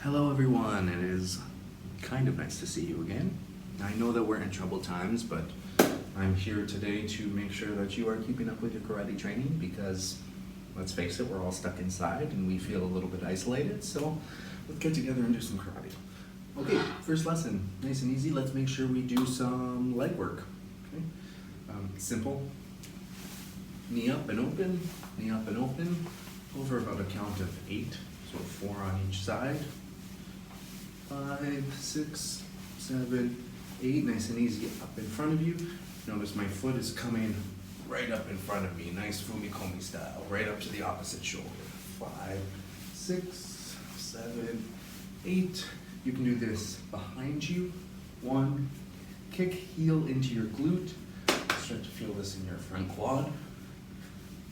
Hello everyone, it is kind of nice to see you again. I know that we're in troubled times, but I'm here today to make sure that you are keeping up with your karate training because, let's face it, we're all stuck inside and we feel a little bit isolated, so let's get together and do some karate. Okay, first lesson, nice and easy. Let's make sure we do some leg work. Okay, simple. Knee up and open, knee up and open, over about a count of 8, so 4 on each side. 5, 6, 7, 8, nice and easy up in front of you. Notice my foot is coming right up in front of me, nice Fumikomi style, right up to the opposite shoulder. 5, 6, 7, 8. You can do this behind you. 1, kick heel into your glute. Start to feel this in your front quad.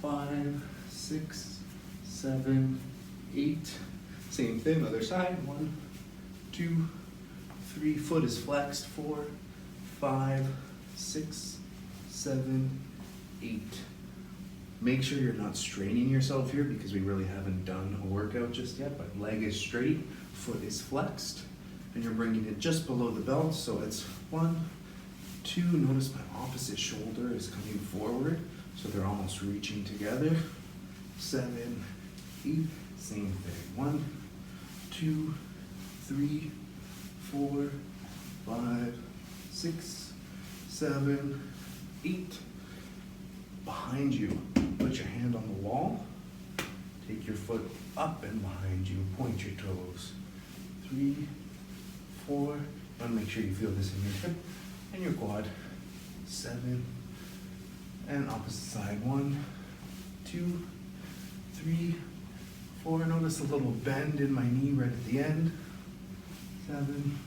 5, 6, 7, 8. Same thing, other side. 1, 2, 3. Foot is flexed. 4, 5, 6, 7, 8. Make sure you're not straining yourself here because we really haven't done a workout just yet, but leg is straight, foot is flexed, and you're bringing it just below the belt, so it's 1, 2, notice my opposite shoulder is coming forward, so they're almost reaching together. 7, 8, same thing. 1, 2, 3, 4, 5, 6, 7, 8. Behind you, put your hand on the wall, take your foot up and behind you, point your toes. 3, 4, want to make sure you feel this in your hip and your quad. 7, and opposite side. 1, 2, 3, 4. Notice a little bend in my knee right at the end. 7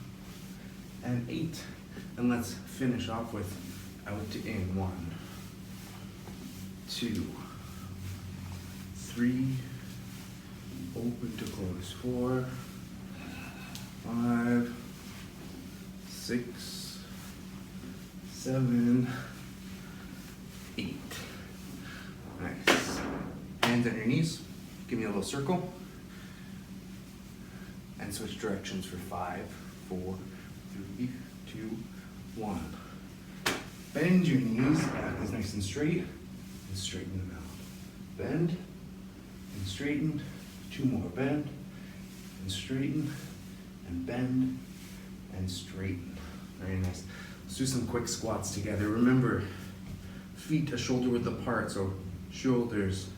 and 8. And let's finish off with out to in. 1, 2, 3, open to close. 4, 5, 6, 7, 8. Nice. Hands on your knees. Give me a little circle. And switch directions for 5, 4, 3, 2, 1. Bend your knees, back is nice and straight, and straighten them out. Bend, and straighten, 2 more. Bend, and straighten, and bend, and straighten. Very nice. Let's do some quick squats together. Remember, feet a shoulder width apart, so shoulders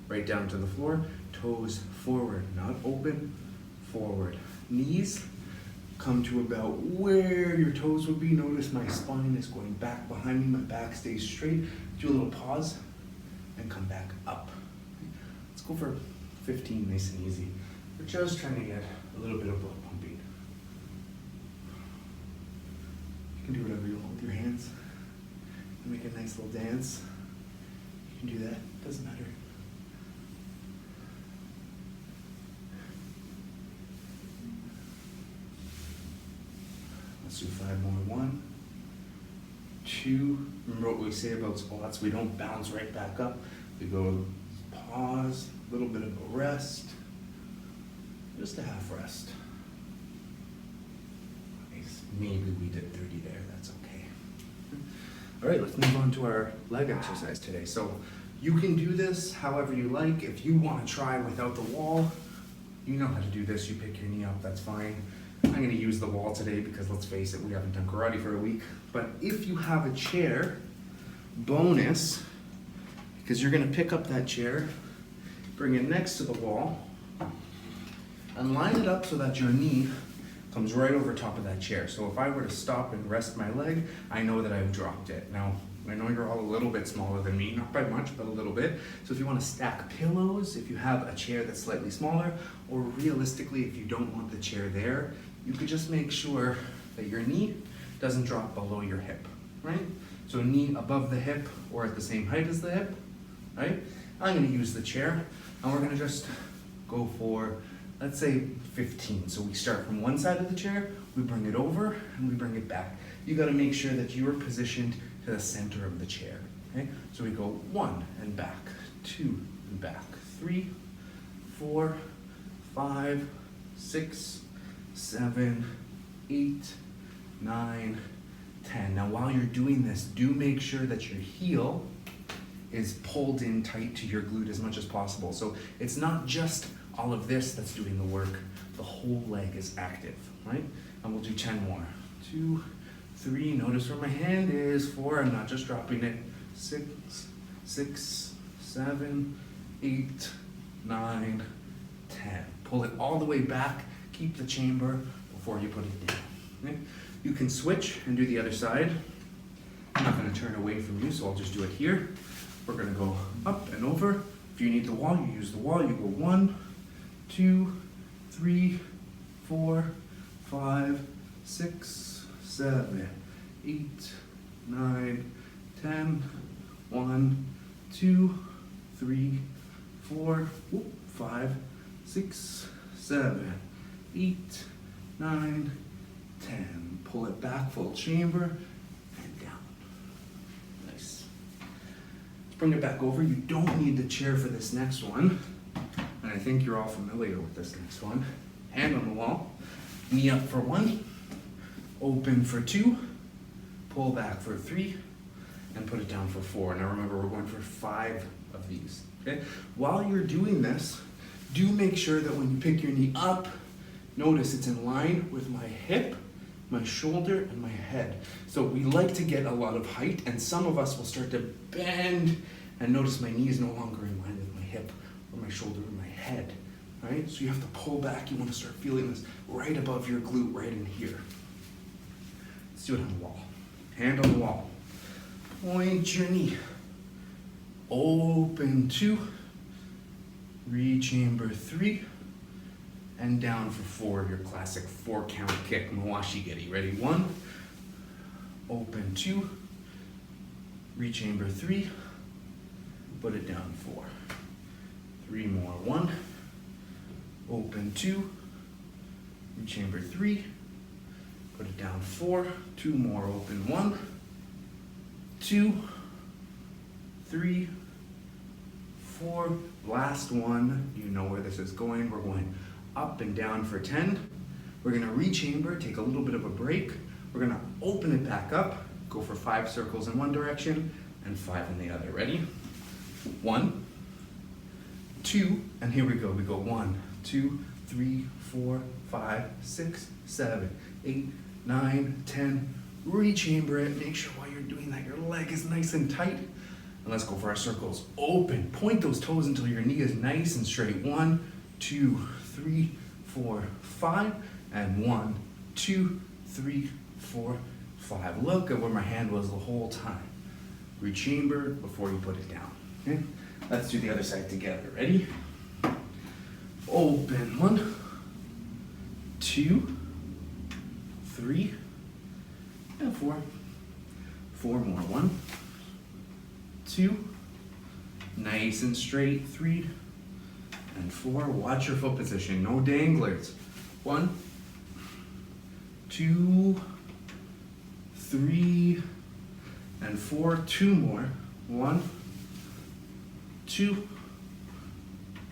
right down to the floor, toes forward, not open, forward. Knees come to about where your toes would be. Notice my spine is going back behind me, my back stays straight. Do a little pause and come back up. Let's go for 15, nice and easy. We're just trying to get a little bit of blood pumping. You can do whatever you want with your hands. You make a nice little dance. You can do that, doesn't matter. Let's do 5 more. 1, 2. Remember what we say about squats, we don't bounce right back up. We go pause, a little bit of a rest, just a half rest. Nice. Maybe we did 30 there, that's okay. All right, let's move on to our leg exercise today. So you can do this however you like. If you want to try without the wall, you know how to do this. You pick your knee up, that's fine. I'm going to use the wall today because let's face it, we haven't done karate for a week. But if you have a chair, bonus, because you're going to pick up that chair, bring it next to the wall, and line it up so that your knee comes right over top of that chair. So if I were to stop and rest my leg, I know that I've dropped it. Now, I know you're all a little bit smaller than me, not by much, but a little bit. So if you want to stack pillows, if you have a chair that's slightly smaller, or realistically, if you don't want the chair there, you could just make sure that your knee doesn't drop below your hip, right? So knee above the hip or at the same height as the hip, right? I'm going to use the chair, and we're going to just go for, let's say 15. So we start from one side of the chair, we bring it over, and we bring it back. You got to make sure that you are positioned to the center of the chair, okay? So we go 1 and back, 2 and back, 3, 4, 5, 6, 7, 8, 9, 10. Now while you're doing this, do make sure that your heel is pulled in tight to your glute as much as possible. So it's not just all of this that's doing the work, the whole leg is active, right? And we'll do 10 more. 2, 3, notice where my hand is. 4, I'm not just dropping it. 6, 7, 8, 9, 10. Pull it all the way back, keep the chamber before you put it down. Okay? You can switch and do the other side. I'm not gonna turn away from you, so I'll just do it here. We're gonna go up and over. If you need the wall, you use the wall. You go 1, 2, 3, 4, 5, 6, 7, 8, 9, 10. 1, 2, 3, 4, 5, 6, 7, 8, 9, 10. Pull it back, full chamber, and down. Nice. Let's bring it back over. You don't need the chair for this next one. And I think you're all familiar with this next one. Hand on the wall, knee up for 1, open for 2, pull back for 3, and put it down for 4. Now remember, we're going for 5 of these, okay? While you're doing this, do make sure that when you pick your knee up, notice it's in line with my hip, my shoulder, and my head. So we like to get a lot of height, and some of us will start to bend, and notice my knee is no longer in line with my hip, or my shoulder, or my head, right? So you have to pull back. You want to start feeling this right above your glute, right in here. Let's do it on the wall. Hand on the wall. Point your knee. Open 2, re-chamber 3, and down for 4, your classic 4-count kick, Mawashi Geri. Ready? 1, open 2, re-chamber 3, put it down 4. 3 more. 1, open 2, re-chamber 3, put it down 4. 2 more. Open 1, 2, 3, 4. Last one. You know where this is going. We're going up and down for 10. We're gonna re-chamber, take a little bit of a break. We're gonna open it back up, go for 5 circles in one direction and 5 in the other. Ready? 1, 2, and here we go. We go 1, 2, 3, 4, 5, 6, 7, 8, 9, 10. Re-chamber it. Make sure while you're doing that, your leg is nice and tight. And let's go for our circles. Open. Point those toes until your knee is nice and straight. 1, 2, 3, 4, 5. And 1, 2, 3, 4, 5. Look at where my hand was the whole time. Re-chamber before you put it down. Okay? Let's do the other side together. Ready? Open. 1, 2, 3, and 4. 4 more. 1, 2, nice and straight. 3 and 4. Watch your foot position. No danglers. 1, 2, 3, and 4. 2 more. 1, 2,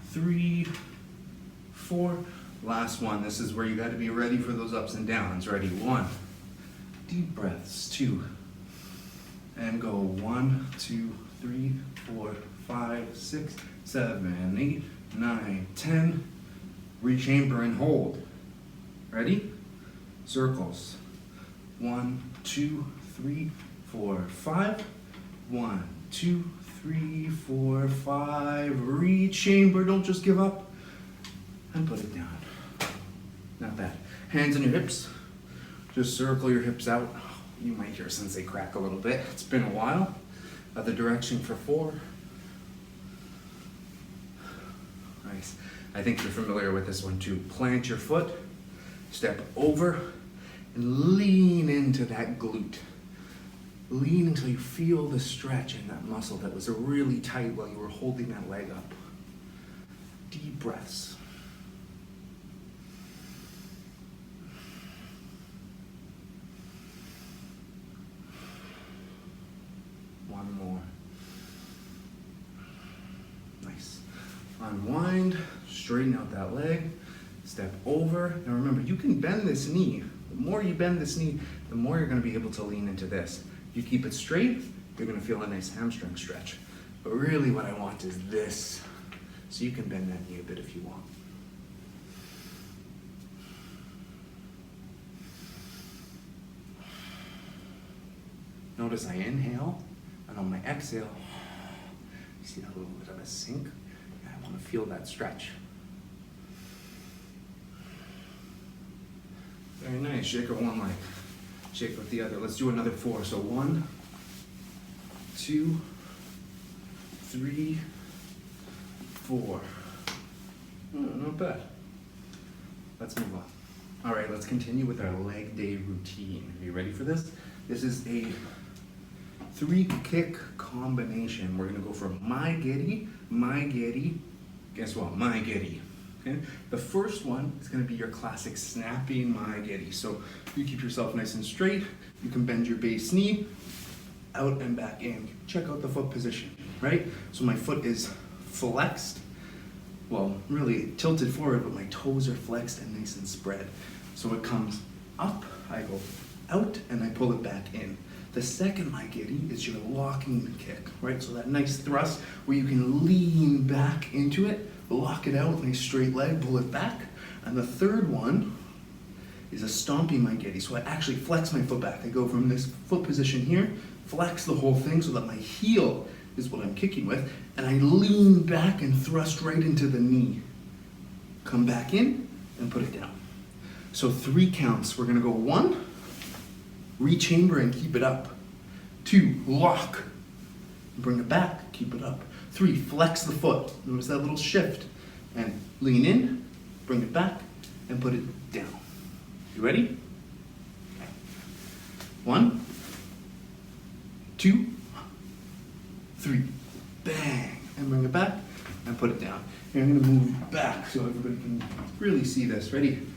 3, 4. Last one. This is where you got to be ready for those ups and downs. Ready? 1. Deep breaths. 2. And go 1, 2, 3, 4, 5, 6, 7, 8, 9, 10. Re-chamber and hold. Ready? Circles. 1, 2, 3, 4, 5. 1, 2, 3, 4, 5. Re-chamber. Don't just give up. And put it down. Not bad. Hands on your hips. Just circle your hips out. You might hear Sensei crack a little bit. It's been a while. Other direction for 4. Nice. I think you're familiar with this one too. Plant your foot, step over, and lean into that glute. Lean until you feel the stretch in that muscle that was really tight while you were holding that leg up. Deep breaths. One more. Nice. Unwind, straighten out that leg, step step over. And remember, you can bend this knee. The more you bend this knee, the more you're gonna be able to lean into this. You keep it straight, you're gonna feel a nice hamstring stretch. But really what I want is this. So you can bend that knee a bit if you want. Notice I inhale, and on my exhale, you see that little bit of a sink? I want to feel that stretch. Very nice. Shake with one leg, shake with the other. Let's do another 4. So 1, 2, 3, 4. Not bad. Let's move on. All right, let's continue with our leg day routine. Are you ready for this? This is a 3-kick combination. We're gonna go from my giddy, guess what, my giddy. Okay? The first one is gonna be your classic snapping my giddy. So you keep yourself nice and straight. You can bend your base knee out and back in. Check out the foot position, right? So my foot is flexed, well, really tilted forward, but my toes are flexed and nice and spread. So it comes up, I go out, and I pull it back in. The second my giddy is your locking kick, right? So that nice thrust where you can lean back into it, lock it out, nice straight leg, pull it back. And the third one is a stomping my giddy. So I actually flex my foot back. I go from this foot position here, flex the whole thing so that my heel is what I'm kicking with, and I lean back and thrust right into the knee. Come back in and put it down. So 3 counts. We're gonna go 1, rechamber and keep it up. 2, lock, bring it back, keep it up. 3, flex the foot. Notice that little shift. And lean in, bring it back, and put it down. You ready? 1, 2, 3, bang, and bring it back, and put it down. And I'm gonna move back so everybody can really see this. Ready?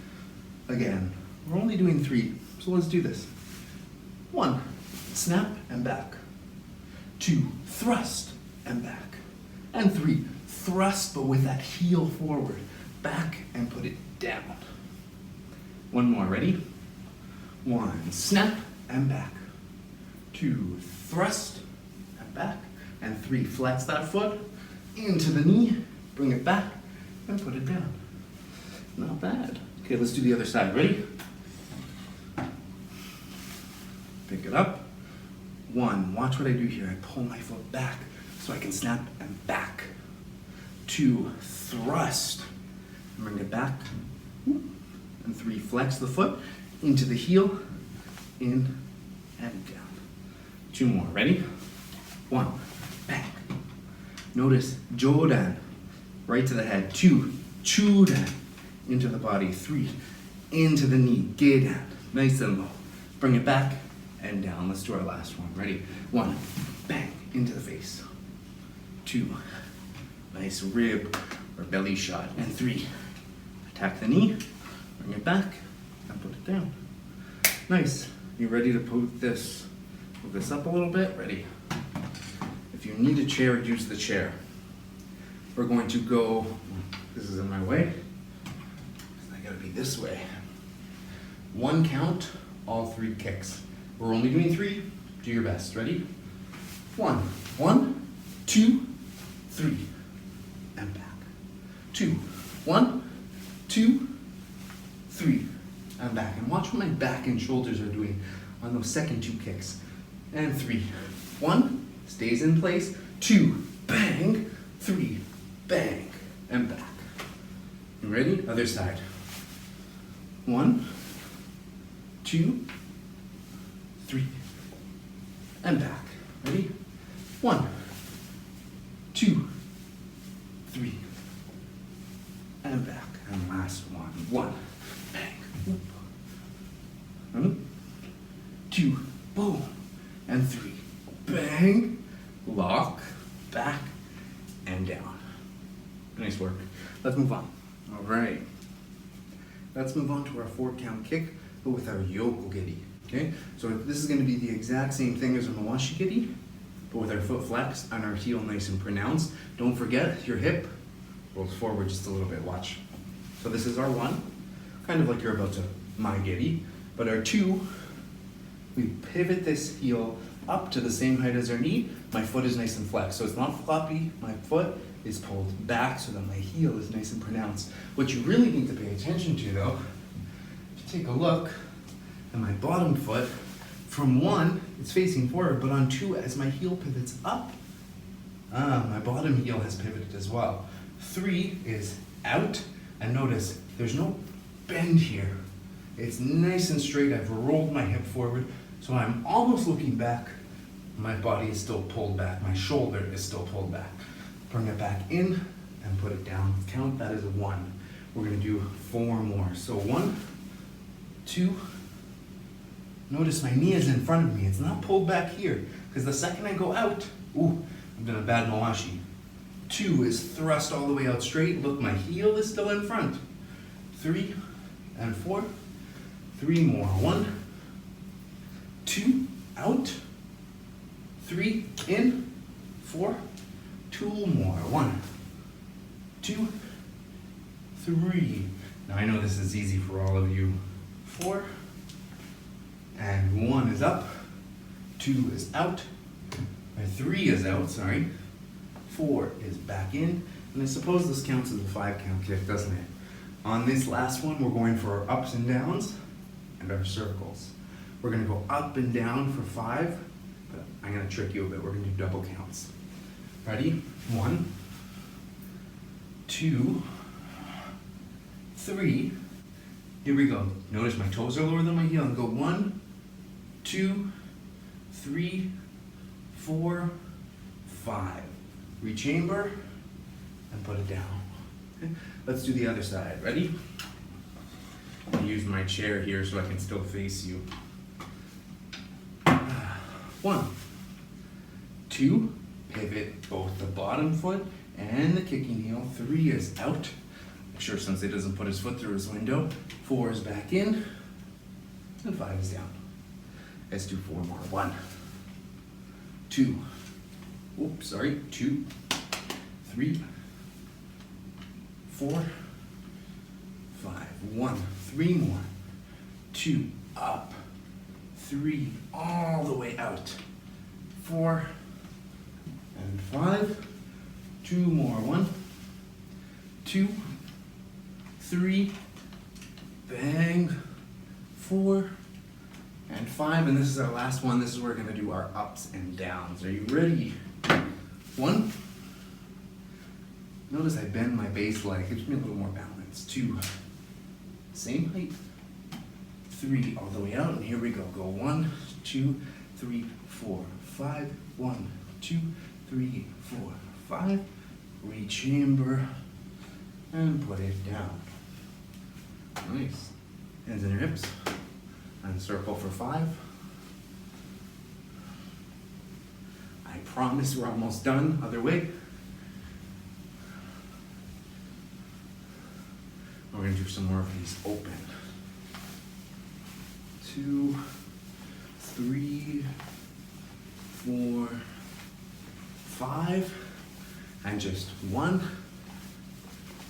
Again, we're only doing 3, so let's do this. 1, snap and back. 2, thrust and back. And 3, thrust but with that heel forward. Back and put it down. 1 more, ready? 1, snap and back. 2, thrust and back. And 3, flex that foot into the knee, bring it back, and put it down. Not bad. Okay, let's do the other side. Ready? Pick it up. 1, watch what I do here. I pull my foot back so I can snap and back. 2, thrust, and bring it back. And 3, flex the foot into the heel, in and down. 2 more, ready? 1, bang. Notice Jodan, right to the head. 2, Chudan, into the body. 3, into the knee, Gedan, nice and low. Bring it back and down. Let's do our last one. Ready? 1, bang, into the face. 2, nice rib or belly shot. And 3, attack the knee, bring it back, and put it down. Nice. You ready to move this up a little bit? Ready? If you need a chair, use the chair. We're going to go, this is in my way, I gotta be this way. 1 count, all 3 kicks. We're only doing 3, do your best. Ready? 1, 1, 2, 3, and back. 2, 1, 2, 3, and back. And watch what my back and shoulders are doing on those second 2 kicks. And 3, 1, stays in place. 2, bang. 3, bang, and back. You ready? Other side. 1, 2, 3, and back. Ready? 1, 2, 3, and back. And last one. 1, bang. 1, 2, boom, and 3, bang, lock, back, and down. Nice work. Let's move on. All right. Let's move on to our 4 count kick, but with our yoke giddy. Okay? So this is going to be the exact same thing as our mawashi giddy, but with our foot flexed and our heel nice and pronounced. Don't forget your hip rolls forward just a little bit. Watch. So this is our 1. kind of like you're about to my giddy. But our 2, we pivot this heel up to the same height as our knee. My foot is nice and flexed, so it's not floppy. My foot is pulled back so that my heel is nice and pronounced. What you really need to pay attention to though, if you take a look at my bottom foot, from 1, it's facing forward, but on 2, as my heel pivots up, my bottom heel has pivoted as well. 3 is out, and notice there's no bend here. It's nice and straight. I've rolled my hip forward, so I'm almost looking back. My body is still pulled back. My shoulder is still pulled back. Bring it back in and put it down. Count that as a 1. We're gonna do 4 more. So 1, 2, notice my knee is in front of me. It's not pulled back here, because the second I go out, ooh, I've done a bad Malashi. 2 is thrust all the way out straight. Look, my heel is still in front. 3 and 4. 3 more. 1, 2, out. 3, in. 4, 2 more. 1, 2, 3. Now I know this is easy for all of you. 4, and 1 is up. 2 is out. Or 3 is out, sorry. 4 is back in. And I suppose this counts as a 5 count kick, doesn't it? On this last one, we're going for our ups and downs and our circles. We're gonna go up and down for 5, but I'm gonna trick you a bit. We're gonna do double counts. Ready? 1, 2, 3. Here we go. Notice my toes are lower than my heel. And go 1, 2, 3, 4, 5. Rechamber and put it down. Okay. Let's do the other side. Ready? I'll use my chair here so I can still face you. 1, 2, pivot both the bottom foot and the kicking heel. 3 is out. Make sure Sensei doesn't put his foot through his window. 4 is back in. And 5 is down. Let's do 4 more. 1, 2, oops, sorry, 2, 3, 4, 5. 1, 3 more. 2, up. 3, all the way out. 4 and 5. 2 more. 1, 2, 3, bang. 4 and 5, and this is our last one. This is where we're gonna do our ups and downs. Are you ready? 1. Notice I bend my base leg. Gives me a little more balance. 2. Same height. 3 all the way out, and here we go. Go 1, 2, 3, 4, 5. 1, 2, 3, 4, 5. Rechamber and put it down. Nice. Hands in your hips. And circle for 5. I promise we're almost done. Other way. We're going to do some more of these open. 2, 3, 4, 5. And just 1,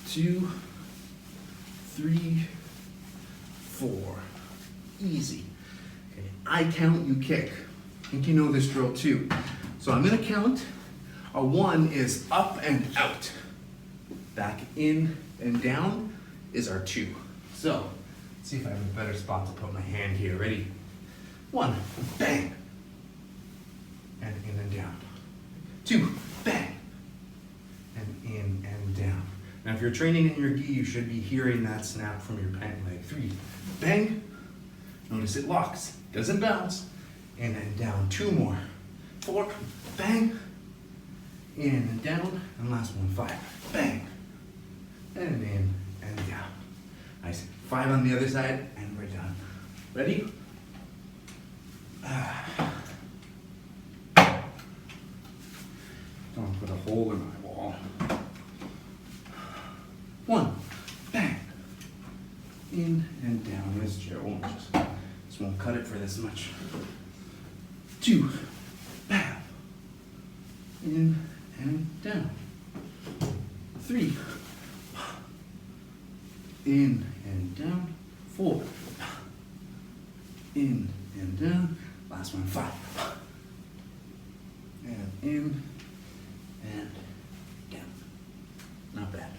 2, 3, 4. Easy. Okay. I count, you kick. I think you know this drill too. So I'm gonna count. A 1 is up and out. Back in and down is our 2. So, let's see if I have a better spot to put my hand here. Ready? 1, bang. And in and down. 2, bang. And in and down. Now if you're training in your gi, you should be hearing that snap from your pant leg. 3, bang. Notice it locks, doesn't bounce. In and down. 2 more. 4, bang. In and down. And last one, 5, bang. And in and down. Nice. 5 on the other side, and we're done. Ready? Don't put a hole in my wall. 1, bang. In and down. This chair won't just won't cut it for this much. 2, bam. In and down. 3, in and down. 4. In and down. Last one, 5. And in and down. Not bad.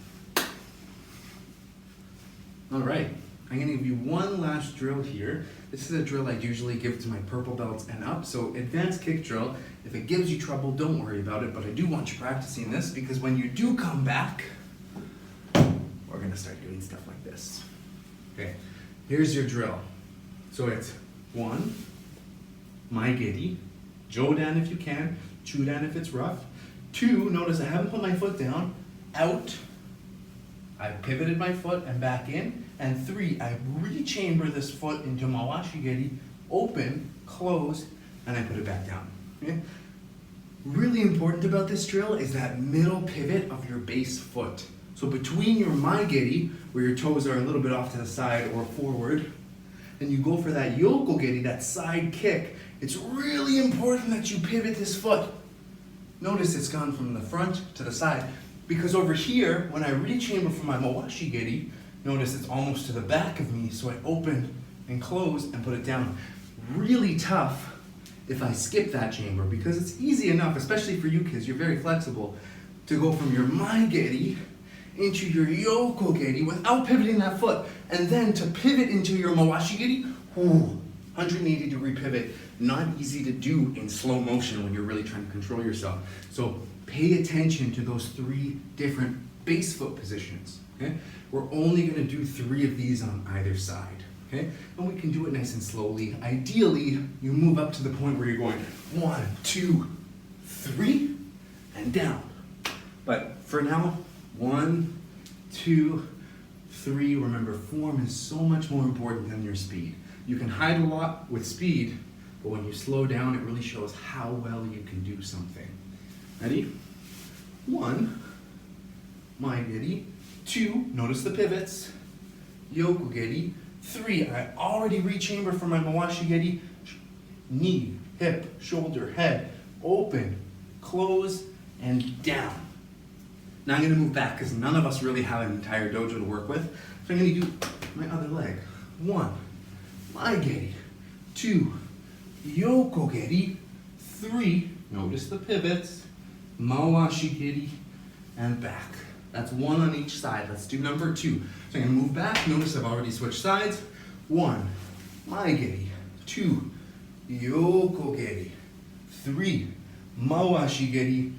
All right, I'm gonna give you one last drill here. This is a drill I usually give to my purple belts and up. So advanced kick drill, if it gives you trouble, don't worry about it, but I do want you practicing this because when you do come back, we're gonna start doing stuff like this. Okay, here's your drill. So it's 1, my giddy, Jodan if you can, Chudan if it's rough. 2, notice I haven't put my foot down, out, I pivoted my foot and back in. And 3, I rechamber this foot into Mawashi Geri, open, close, and I put it back down. Okay? Really important about this drill is that middle pivot of your base foot. So between your Maigeri, where your toes are a little bit off to the side or forward, and you go for that Yoko Geri, that side kick, it's really important that you pivot this foot. Notice it's gone from the front to the side, because over here, when I rechamber from my Mawashi Geri, notice it's almost to the back of me, so I open and close and put it down. Really tough if I skip that chamber, because it's easy enough, especially for you kids, you're very flexible, to go from your Maigeri into your Yoko Geri without pivoting that foot, and then to pivot into your Mawashi Geri, 180 degree pivot, not easy to do in slow motion when you're really trying to control yourself. So pay attention to those 3 different base foot positions, okay? We're only gonna do 3 of these on either side, okay? And we can do it nice and slowly. Ideally, you move up to the point where you're going 1, 2, 3, and down. But for now, 1, 2, 3. Remember, form is so much more important than your speed. You can hide a lot with speed, but when you slow down, it really shows how well you can do something. Ready? 1, Maigeri. 2, notice the pivots, Yoko Geri. 3, I already rechamber from my Mawashi Geri, knee, hip, shoulder, head, open, close, and down. Now I'm gonna move back because none of us really have an entire dojo to work with. So I'm gonna do my other leg. 1, Maigeri. 2, Yoko Geri. 3, notice the pivots, Mawashi Geri, and back. That's 1 on each side. Let's do number 2. So I'm gonna move back. Notice I've already switched sides. 1, Maigeri. 2, Yoko Geri. 3, Mawashi Geri,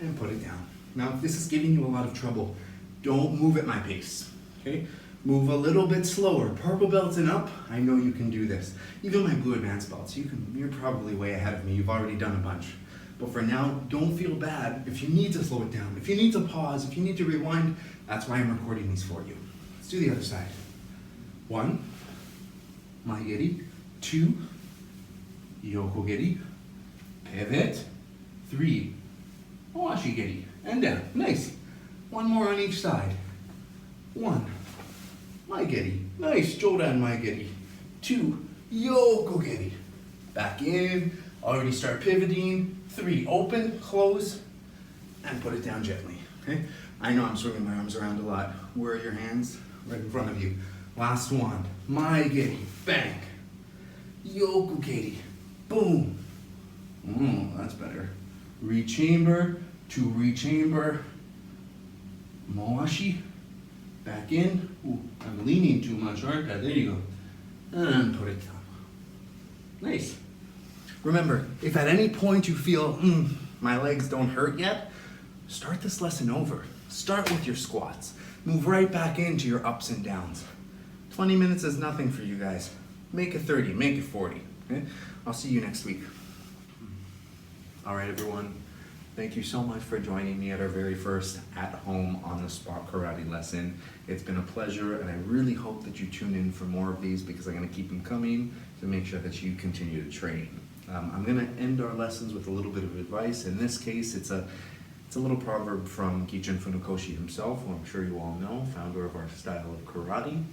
and put it down. Now, if this is giving you a lot of trouble, don't move at my pace, okay? Move a little bit slower. Purple belts and up, I know you can do this. Even my blue advanced belts, you're probably way ahead of me. You've already done a bunch. But for now, don't feel bad if you need to slow it down. If you need to pause, if you need to rewind, that's why I'm recording these for you. Let's do the other side. 1, Maigeri. 2, Yoko Geri. Pivot. 3, Mawashi Geri. And down. Nice. 1 more on each side. 1, Maigeri. Nice. Jodan Maigeri. 2, Yoko Geri. Back in. Already start pivoting. 3, open, close, and put it down gently, okay? I know I'm swinging my arms around a lot. Where are your hands? Right in front of you. Last one. Maigeri, bang. Yoko Geri, boom. That's better. Rechamber, to rechamber. Mawashi, back in. I'm leaning too much, aren't I? There you go. And put it down. Nice. Remember, if at any point you feel, my legs don't hurt yet, start this lesson over. Start with your squats. Move right back into your ups and downs. 20 minutes is nothing for you guys. Make it 30, make it 40. Okay? I'll see you next week. All right, everyone. Thank you so much for joining me at our very first at-home, on-the-spot karate lesson. It's been a pleasure, and I really hope that you tune in for more of these because I'm going to keep them coming to make sure that you continue to train. I'm going to end our lessons with a little bit of advice. In this case, it's a little proverb from Gichin Funakoshi himself, who I'm sure you all know, founder of our style of karate.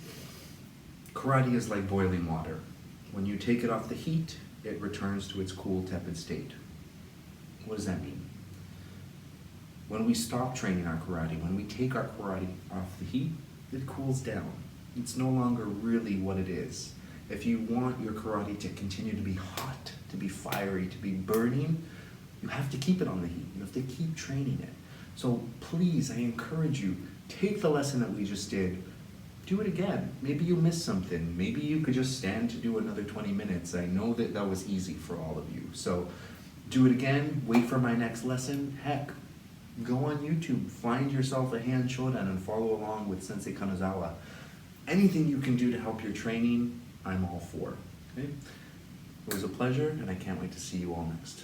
Karate is like boiling water. When you take it off the heat, it returns to its cool, tepid state. What does that mean? When we stop training our karate, when we take our karate off the heat, it cools down. It's no longer really what it is. If you want your karate to continue to be hot, to be fiery, to be burning, you have to keep it on the heat. You have to keep training it. So please, I encourage you, take the lesson that we just did, do it again. Maybe you missed something. Maybe you could just stand to do another 20 minutes. I know that that was easy for all of you. So do it again, wait for my next lesson. Heck, go on YouTube, find yourself a hand shodan and follow along with Sensei Kanazawa. Anything you can do to help your training, I'm all for. Okay? It was a pleasure, and I can't wait to see you all next.